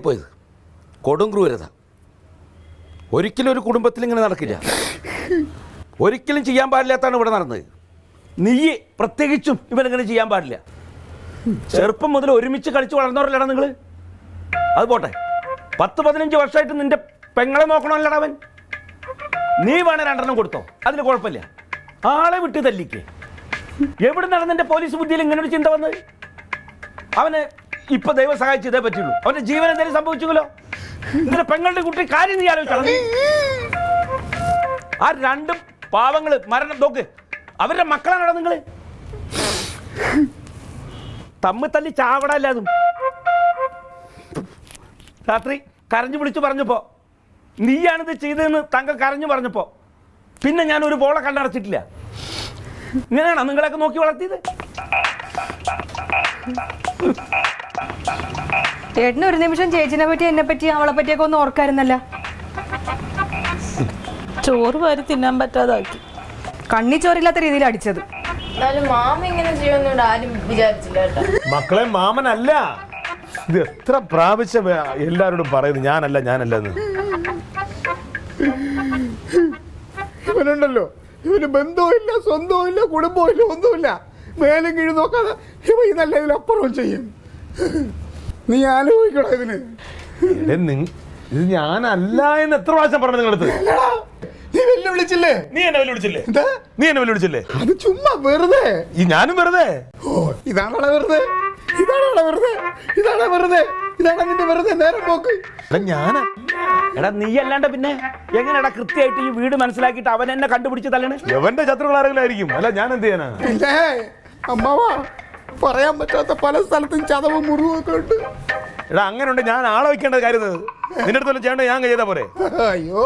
പോയത് കൊടും ക്രൂരത. ഒരിക്കലും ഒരു കുടുംബത്തിൽ ഇങ്ങനെ നടക്കില്ല. ഒരിക്കലും ചെയ്യാൻ പാടില്ലാത്താണ് ഇവിടെ നടന്നത്. നീ പ്രത്യേകിച്ചും ഇവനിങ്ങനെ ചെയ്യാൻ പാടില്ല. ചെറുപ്പം മുതൽ ഒരുമിച്ച് കളിച്ച് വളർന്നവരല്ലാണ് നിങ്ങൾ. അത് പോട്ടെ, 10-15 വർഷമായിട്ട് നിന്റെ പെങ്ങളെ നോക്കണമല്ലടാ അവൻ. നീ വേണേ 2 കൊടുത്തോ, അതിന് കുഴപ്പമില്ല. ആളെ വിട്ട് തല്ലിക്ക്. എവിടെ നടന്ന് എൻ്റെ പോലീസ് ബുദ്ധിയിൽ ഇങ്ങനെ ഒരു ചിന്ത വന്നത്? അവന് ഇപ്പൊ ദൈവം സഹായിച്ചതേ പറ്റുള്ളൂ. അവന്റെ ജീവൻ എന്തെങ്കിലും സംഭവിച്ചല്ലോ. നിന്റെ പെങ്ങളുടെ കുട്ടി കാര്യം നീ ആലോചിക്കണം. ആ 2 പാവങ്ങള് മരണം നോക്ക്. അവരുടെ മക്കളാണോ നിങ്ങള്? തമ്മിൽ തല്ലി ചാവടല്ലാതും. രാത്രി കരഞ്ഞു വിളിച്ചു പറഞ്ഞപ്പോ നീയാണിത് ചെയ്തതെന്ന് തങ്ക കരഞ്ഞു പറഞ്ഞപ്പോ പിന്നെ ഞാൻ ഒരു പോളെ കണ്ടടച്ചിട്ടില്ല. ഇങ്ങനെയാണോ നിങ്ങളൊക്കെ നോക്കി വളർത്തിയത്? ചേട്ടന് ഒരു നിമിഷം ചേച്ചിനെ പറ്റി എന്നെ പറ്റി അവളെ പറ്റിയൊക്കെ ഒന്ന് ഓർക്കായിരുന്നല്ല. ചോറ് വാരി തിന്നാൻ പറ്റാതാക്കി. കണ്ണി ചോറില്ലാത്ത രീതിയിൽ അടിച്ചത്. മാമ ഇങ്ങനെ ചെയ്യുമെന്നോട് ആരും വിചാരിച്ചില്ല കേട്ടോ. മക്കളെ മാമനല്ല. ഇത് എത്ര പ്രാവശ്യം എല്ലാരോടും പറയുന്നു ഞാനല്ല എന്ന്. ഇവനുണ്ടല്ലോ, ഇവന് ബന്ധവുമില്ല, സ്വന്തവുമില്ല, കുടുംബവുമില്ല, ഒന്നുമില്ല. മേലും കീഴും നോക്കാതെ ഇവ ഇതല്ല ഇതിലപ്പുറം ചെയ്യും. നീ ആലോചിക്കണോ ഇതിന്? ഇത് ഞാനല്ല എന്ന് എത്ര പ്രാവശ്യം പറഞ്ഞു നിങ്ങളടുത്ത്? നീ വെല്ലുവിളിച്ചില്ലേ? നീ എന്നെ വെല്ലുവിളിച്ചില്ലേ? അത് ചുമ്മാ വെറുതെ. ഈ ഞാനും വെറുതെ. ഓ, ഇതാണോ വെറുതെ? ഇതാണ് നിന്റെ വെറുതെ നേരം പോക്ക്. എടാ നീ അല്ലാണ്ട് പിന്നെ എങ്ങനെയാ കൃത്യമായിട്ട് ഈ വീട് മനസ്സിലാക്കിയിട്ട് അവൻ എന്നെ കണ്ടുപിടിച്ച് തല്ലണ്? എവന്റെ ശത്രുക്കൾ ആരെങ്കിലും ആയിരിക്കും. അല്ല ഞാൻ എന്ത് ചെയ്യാനാ? അമ്മാവാ, പറയാൻ പറ്റാത്ത പല സ്ഥലത്തും ചതവും മുറിവൊക്കെ ഉണ്ട്. എടാ അങ്ങനെ ഉണ്ട്. ഞാൻ ആളെ വയ്ക്കേണ്ട കാര്യം നിന്റെ അടുത്ത് ചെയ്യേണ്ട ഞാൻ ചെയ്താ പോരെ? അയ്യോ,